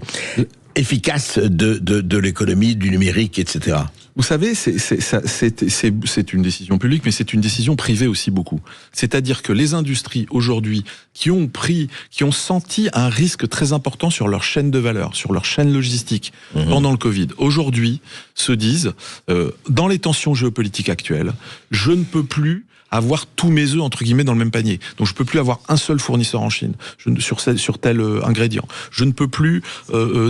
Speaker 2: efficace de l'économie, du numérique, etc.
Speaker 3: Vous savez, c'est une décision publique, mais c'est une décision privée aussi beaucoup. C'est-à-dire que les industries aujourd'hui qui ont senti un risque très important sur leur chaîne de valeur, sur leur chaîne logistique pendant le Covid, aujourd'hui se disent, dans les tensions géopolitiques actuelles, je ne peux plus avoir tous mes œufs entre guillemets dans le même panier. Donc je peux plus avoir un seul fournisseur en Chine sur tel ingrédient. Je ne peux plus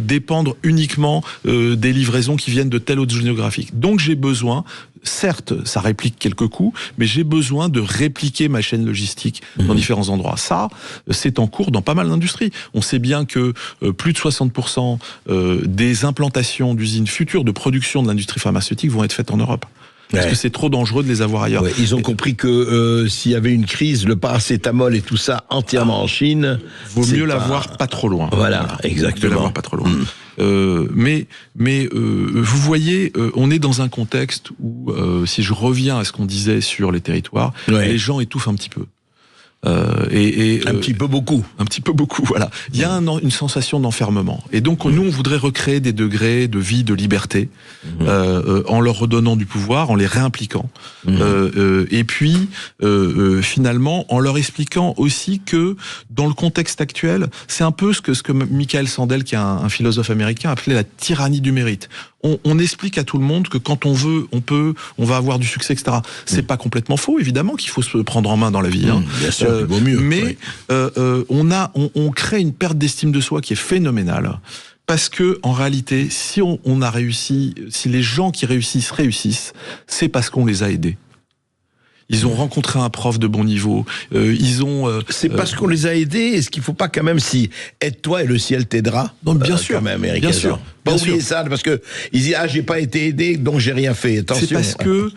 Speaker 3: dépendre uniquement des livraisons qui viennent de telle autre zone géographique. Donc j'ai besoin, certes, ça réplique quelques coûts, mais j'ai besoin de répliquer ma chaîne logistique dans différents endroits. Ça, c'est en cours dans pas mal d'industries. On sait bien que plus de 60% des implantations d'usines futures de production de l'industrie pharmaceutique vont être faites en Europe. Parce que c'est trop dangereux de les avoir ailleurs.
Speaker 2: Ouais, ils ont compris que s'il y avait une crise, le paracétamol et tout ça entièrement en Chine,
Speaker 3: vaut mieux l'avoir pas trop loin.
Speaker 2: Voilà, exactement.
Speaker 3: Vaut mieux l'avoir pas trop loin. Mais vous voyez, on est dans un contexte où, si je reviens à ce qu'on disait sur les territoires, les gens étouffent un petit peu.
Speaker 2: Un petit peu beaucoup.
Speaker 3: Un petit peu beaucoup, voilà. Il y a une sensation d'enfermement. Et donc, nous, on voudrait recréer des degrés de vie, de liberté, en leur redonnant du pouvoir, en les réimpliquant. Et puis, finalement, en leur expliquant aussi que, dans le contexte actuel, c'est un peu ce que Michael Sandel, qui est un philosophe américain, appelait la tyrannie du mérite. On explique à tout le monde que quand on veut, on va avoir du succès, etc. C'est pas complètement faux, évidemment, qu'il faut se prendre en main dans la vie.
Speaker 2: Bien sûr, il vaut mieux.
Speaker 3: Mais on crée une perte d'estime de soi qui est phénoménale. Parce que, en réalité, si on a réussi, si les gens qui réussissent, c'est parce qu'on les a aidés. Ils ont rencontré un prof de bon niveau.
Speaker 2: C'est parce qu'on les a aidés. Est-ce qu'il ne faut pas quand même si aide-toi et le ciel t'aidera?
Speaker 3: Non, bien sûr.
Speaker 2: Quand même, Eric
Speaker 3: bien
Speaker 2: Hazan.
Speaker 3: sûr.
Speaker 2: Pas oublier ça, parce que ils disent j'ai pas été aidé, donc j'ai rien fait. Attention.
Speaker 3: C'est parce que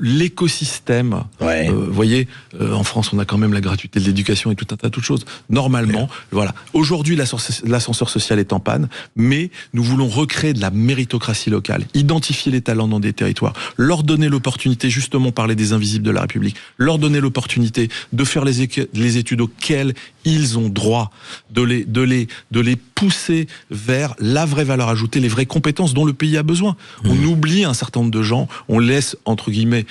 Speaker 3: l'écosystème, vous voyez, en France, on a quand même la gratuité de l'éducation et tout un tas de choses. Normalement, voilà. Aujourd'hui, l'ascenseur social est en panne, mais nous voulons recréer de la méritocratie locale, identifier les talents dans des territoires, leur donner l'opportunité, justement, parler des invisibles de la République, leur donner l'opportunité de faire les études auxquelles ils ont droit, de les pousser vers la vraie valeur ajoutée, les vraies compétences dont le pays a besoin. On oublie un certain nombre de gens, on laisse, entre guillemets,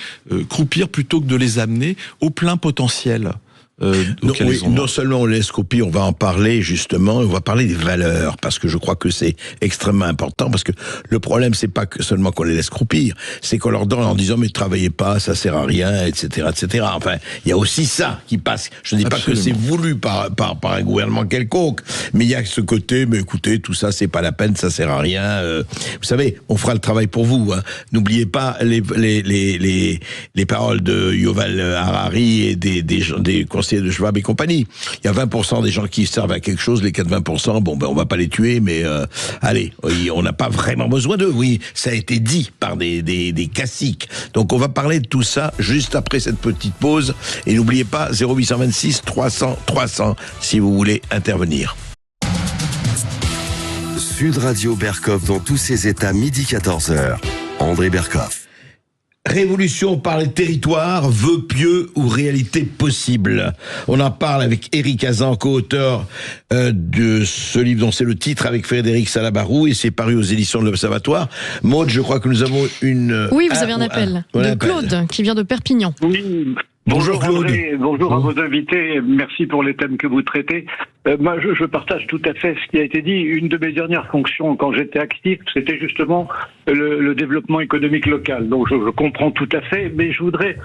Speaker 3: croupir plutôt que de les amener au plein potentiel.
Speaker 2: Non seulement on laisse copier, on va en parler justement, on va parler des valeurs, parce que je crois que c'est extrêmement important, parce que le problème c'est pas que seulement qu'on les laisse croupir, c'est qu'on leur donne en disant mais travaillez pas, ça sert à rien, etc., etc. Enfin, il y a aussi ça qui passe. Je ne dis
Speaker 3: Absolument.
Speaker 2: pas que c'est voulu par un gouvernement quelconque, mais il y a ce côté, mais écoutez, tout ça c'est pas la peine, ça sert à rien. Vous savez, on fera le travail pour vous. Hein. N'oubliez pas les paroles de Yuval Harari et des conseillers de Schwab et compagnie. Il y a 20% des gens qui servent à quelque chose, les 80%, on va pas les tuer, mais allez, on n'a pas vraiment besoin d'eux. Oui, ça a été dit par des caciques. Donc on va parler de tout ça juste après cette petite pause. Et n'oubliez pas, 0826 300 300 si vous voulez intervenir.
Speaker 1: Sud Radio Berkhoff dans tous ses états, midi 14h. André Berkhoff.
Speaker 2: Révolution par les territoires, vœux pieux ou réalité possible. On en parle avec Eric Hazan, co-auteur de ce livre dont c'est le titre, avec Frédéric Salabarou, et c'est paru aux éditions de l'Observatoire. Maud, je crois que nous avons une...
Speaker 4: Oui, vous avez un appel de Claude, qui vient de Perpignan.
Speaker 5: Oui.
Speaker 2: Bonjour Claude.
Speaker 5: André, bonjour à vos invités, merci pour les thèmes que vous traitez. Moi, je partage tout à fait ce qui a été dit. Une de mes dernières fonctions quand j'étais actif, c'était justement le développement économique local. Donc je comprends tout à fait, mais je voudrais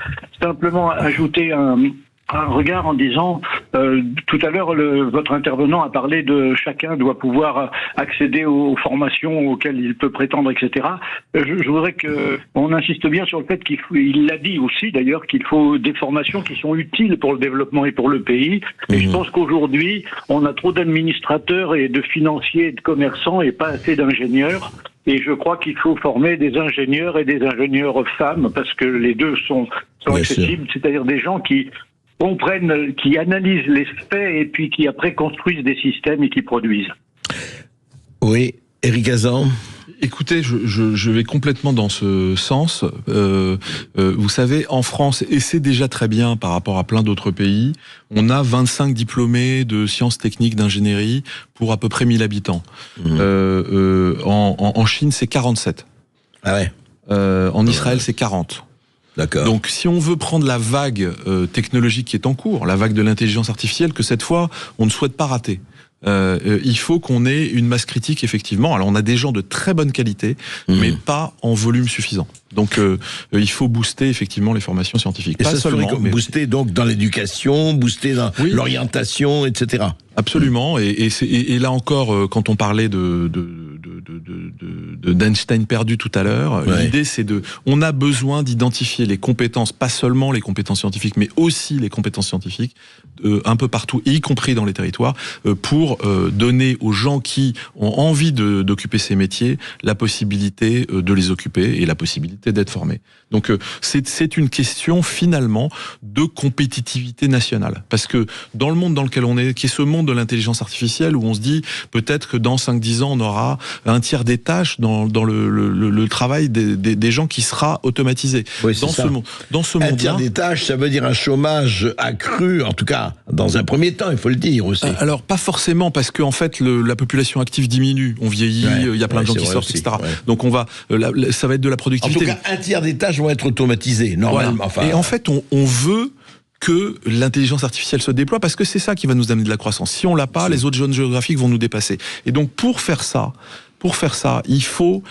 Speaker 5: simplement ajouter un regard en disant, tout à l'heure, votre intervenant a parlé de chacun doit pouvoir accéder aux formations auxquelles il peut prétendre, etc. Je voudrais qu'on insiste bien sur le fait il l'a dit aussi d'ailleurs, qu'il faut des formations qui sont utiles pour le développement et pour le pays. Et je pense qu'aujourd'hui, on a trop d'administrateurs et de financiers et de commerçants et pas assez d'ingénieurs. Et je crois qu'il faut former des ingénieurs et des ingénieurs femmes, parce que les deux sont accessibles, c'est-à-dire des gens qui comprennent, qui analysent les faits et puis qui après construisent des systèmes et qui produisent.
Speaker 2: Oui, Eric Hazan.
Speaker 3: Écoutez, je vais complètement dans ce sens. Vous savez, en France, et c'est déjà très bien par rapport à plein d'autres pays, on a 25 diplômés de sciences techniques d'ingénierie pour à peu près 1000 habitants. En Chine, c'est 47.
Speaker 2: Ah ouais.
Speaker 3: En Israël, c'est 40.
Speaker 2: D'accord.
Speaker 3: Donc, si on veut prendre la vague technologique qui est en cours, la vague de l'intelligence artificielle, que cette fois, on ne souhaite pas rater. Il faut qu'on ait une masse critique, effectivement. Alors, on a des gens de très bonne qualité, mais pas en volume suffisant. Donc, il faut booster, effectivement, les formations scientifiques.
Speaker 2: Et
Speaker 3: pas
Speaker 2: ça
Speaker 3: seulement,
Speaker 2: serait booster donc dans l'éducation, booster dans l'orientation, etc.
Speaker 3: Absolument. Et là encore, quand on parlait d'Einstein perdu tout à l'heure, l'idée c'est on a besoin d'identifier les compétences, pas seulement les compétences scientifiques, mais aussi les compétences scientifiques, un peu partout, y compris dans les territoires, pour donner aux gens qui ont envie d'occuper ces métiers la possibilité de les occuper et la possibilité d'être formés. Donc c'est une question finalement de compétitivité nationale. Parce que dans le monde dans lequel on est, qui est ce monde de l'intelligence artificielle, où on se dit peut-être que dans 5-10 ans on aura un un tiers des tâches dans le travail des gens qui sera automatisé.
Speaker 2: Oui,
Speaker 3: dans ce
Speaker 2: un
Speaker 3: monde-là,
Speaker 2: tiers des tâches, ça veut dire un chômage accru, en tout cas, dans un premier temps, il faut le dire aussi.
Speaker 3: Alors, pas forcément, parce qu'en fait, la population active diminue. On vieillit, il y a plein de gens qui sortent,
Speaker 2: aussi,
Speaker 3: etc. Ouais. Donc, ça va être de la productivité.
Speaker 2: En tout cas, un tiers des tâches vont être automatisées, normalement.
Speaker 3: Voilà.
Speaker 2: Enfin,
Speaker 3: et en fait, on veut que l'intelligence artificielle se déploie, parce que c'est ça qui va nous amener de la croissance. Si on l'a pas, les autres zones géographiques vont nous dépasser. Et donc, pour faire ça, il faut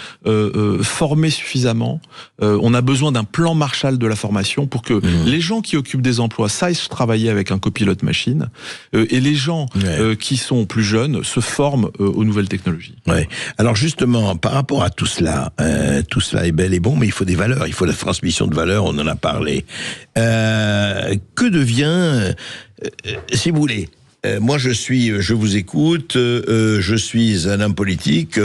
Speaker 3: former suffisamment. On a besoin d'un plan Marshall de la formation pour que les gens qui occupent des emplois sachent travailler avec un copilote machine, et les gens qui sont plus jeunes se forment aux nouvelles technologies.
Speaker 2: Ouais. Alors justement, par rapport à tout cela est bel et bon, mais il faut des valeurs, il faut la transmission de valeurs, on en a parlé. Que devient, si vous voulez, moi, je vous écoute, je suis un homme politique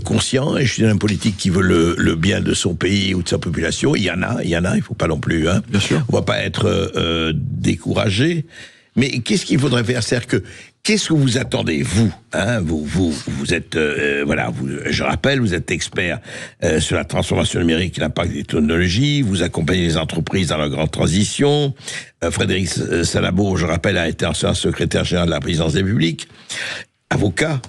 Speaker 2: conscient, et je suis un homme politique qui veut le bien de son pays ou de sa population. Il y en a, il faut pas non plus, hein.
Speaker 3: Bien sûr.
Speaker 2: On va pas être découragé. Mais qu'est-ce qu'il faudrait faire? C'est-à-dire que, qu'est-ce que vous attendez, vous, hein? Vous êtes, je rappelle, vous êtes expert sur la transformation numérique et l'impact des technologies, vous accompagnez les entreprises dans leur grande transition. Frédéric Salabo, je rappelle, a été ancien secrétaire général de la présidence des Républiques, avocat.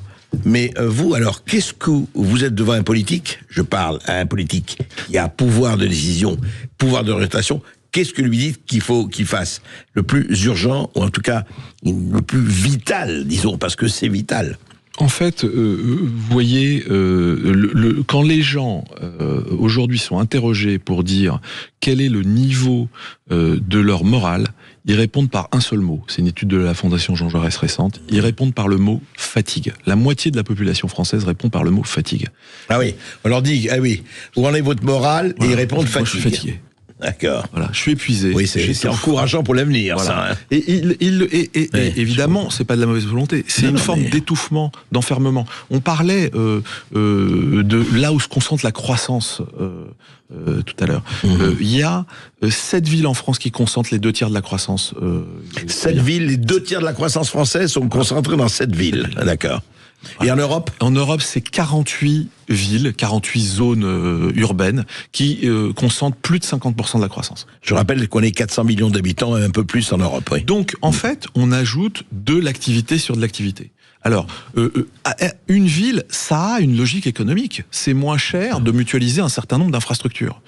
Speaker 2: Mais vous, alors, qu'est-ce que vous êtes devant un politique? Je parle à un politique qui a pouvoir de décision, pouvoir d'orientation. Qu'est-ce que lui dites qu'il faut qu'il fasse? Le plus urgent, ou en tout cas le plus vital, disons, parce que c'est vital.
Speaker 3: En fait, vous voyez, quand les gens aujourd'hui sont interrogés pour dire quel est le niveau de leur morale, ils répondent par un seul mot. C'est une étude de la Fondation Jean Jaurès récente. Ils répondent par le mot fatigue. La moitié de la population française répond par le mot fatigue.
Speaker 2: Ah oui, on leur dit, ah oui, où en est votre morale?
Speaker 3: Voilà.
Speaker 2: Et ils répondent fatigue.
Speaker 3: Moi, je suis fatigué.
Speaker 2: D'accord.
Speaker 3: Voilà, je suis épuisé.
Speaker 2: Oui, c'est encourageant pour l'avenir,
Speaker 3: voilà.
Speaker 2: ça. Hein.
Speaker 3: Et évidemment, c'est pas de la mauvaise volonté. C'est une forme d'étouffement, d'enfermement. On parlait de là où se concentre la croissance tout à l'heure. Il y a 7 villes en France qui concentrent les 2 tiers de la croissance.
Speaker 2: 7 villes, les 2 tiers de la croissance française sont concentrés dans 7 villes. D'accord. Et en Europe?
Speaker 3: En Europe, c'est 48 villes, 48 zones urbaines qui concentrent plus de 50% de la croissance.
Speaker 2: Je rappelle qu'on est 400 millions d'habitants, un peu plus en Europe. Oui.
Speaker 3: Donc, en fait, on ajoute de l'activité sur de l'activité. Alors, une ville, ça a une logique économique. C'est moins cher de mutualiser un certain nombre d'infrastructures.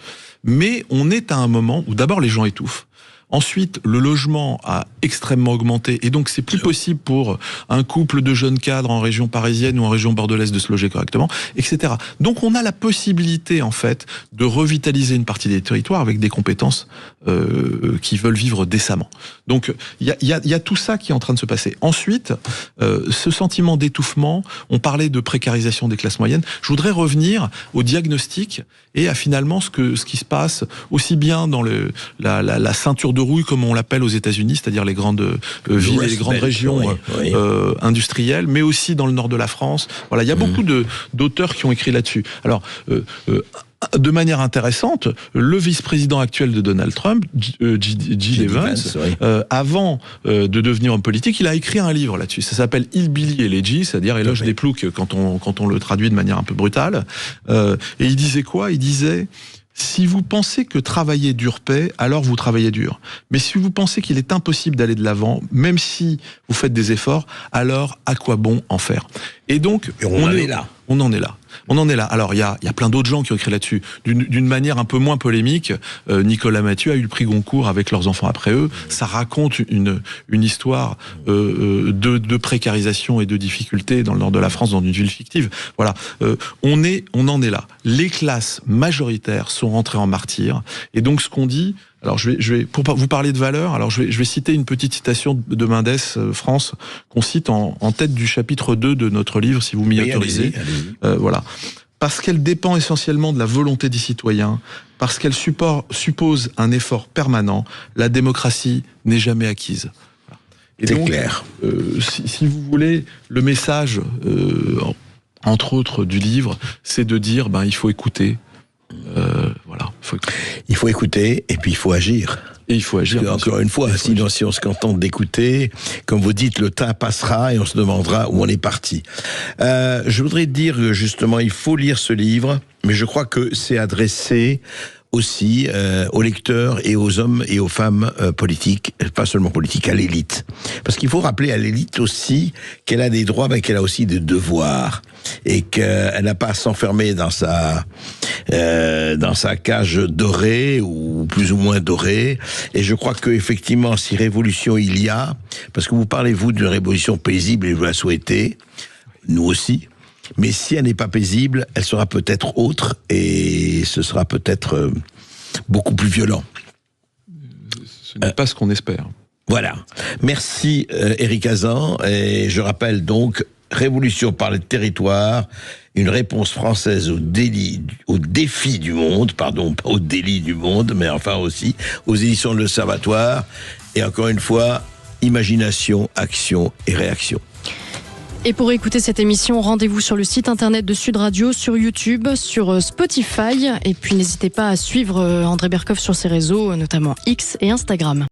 Speaker 3: Mais on est à un moment où d'abord les gens étouffent. Ensuite, le logement a extrêmement augmenté, et donc c'est plus possible pour un couple de jeunes cadres en région parisienne ou en région bordelaise de se loger correctement, etc. Donc on a la possibilité, en fait, de revitaliser une partie des territoires avec des compétences qui veulent vivre décemment. Donc il y a tout ça qui est en train de se passer. Ensuite, ce sentiment d'étouffement, on parlait de précarisation des classes moyennes, je voudrais revenir au diagnostic et à finalement ce qui se passe aussi bien dans la ceinture de rouille, comme on l'appelle aux États-Unis, c'est-à-dire les grandes villes et les grandes régions industrielles, mais aussi dans le nord de la France. Voilà, il y a beaucoup d'auteurs qui ont écrit là-dessus. Alors, de manière intéressante, le vice-président actuel de Donald Trump, J.D. Vance, avant de devenir homme politique, il a écrit un livre là-dessus. Ça s'appelle Hillbilly Elegy, c'est-à-dire éloge des ploucs quand on le traduit de manière un peu brutale. Et il disait quoi? Il disait: si vous pensez que travailler dur paie, alors vous travaillez dur. Mais si vous pensez qu'il est impossible d'aller de l'avant, même si vous faites des efforts, alors à quoi bon en faire? Et donc, on en est là. On en est là. On en est là. Alors, il y a plein d'autres gens qui ont écrit là-dessus. D'une manière un peu moins polémique, Nicolas Mathieu a eu le prix Goncourt avec Leurs enfants après eux. Ça raconte une histoire de précarisation et de difficultés dans le nord de la France, dans une ville fictive. Voilà. On en est là. Les classes majoritaires sont rentrées en martyrs. Et donc, ce qu'on dit... Alors, je vais pour vous parler de valeurs, alors je vais citer une petite citation de Mendes, France, qu'on cite en tête du chapitre 2 de notre livre, si vous m'y autorisez. Allez-y. Voilà. Parce qu'elle dépend essentiellement de la volonté des citoyens, parce qu'elle suppose un effort permanent, la démocratie n'est jamais acquise. Et
Speaker 2: c'est
Speaker 3: donc,
Speaker 2: clair.
Speaker 3: Si vous voulez, le message, entre autres, du livre, c'est de dire, il faut écouter. Voilà.
Speaker 2: Il faut écouter et puis il faut agir.
Speaker 3: Et il faut agir.
Speaker 2: Encore une fois, sinon si on se contente d'écouter, comme vous dites, le temps passera et on se demandera où on est parti. Je voudrais dire justement, il faut lire ce livre, mais je crois que c'est adressé aussi aux lecteurs et aux hommes et aux femmes politiques, pas seulement politiques, à l'élite. Parce qu'il faut rappeler à l'élite aussi qu'elle a des droits, mais qu'elle a aussi des devoirs. Et qu'elle n'a pas à s'enfermer dans sa cage dorée, ou plus ou moins dorée. Et je crois qu'effectivement, si révolution il y a, parce que vous parlez, vous, d'une révolution paisible, et vous la souhaitez, nous aussi. Mais si elle n'est pas paisible, elle sera peut-être autre et ce sera peut-être beaucoup plus violent.
Speaker 3: Ce n'est pas ce qu'on espère.
Speaker 2: Voilà. Merci Éric Hazan. Et je rappelle donc, Révolution par les territoires, une réponse française au défi du monde, pardon, pas au délit du monde, mais enfin aussi aux éditions de l'Observatoire. Et encore une fois, imagination, action et réaction.
Speaker 4: Et pour écouter cette émission, rendez-vous sur le site internet de Sud Radio, sur YouTube, sur Spotify. Et puis n'hésitez pas à suivre André Berkoff sur ses réseaux, notamment X et Instagram.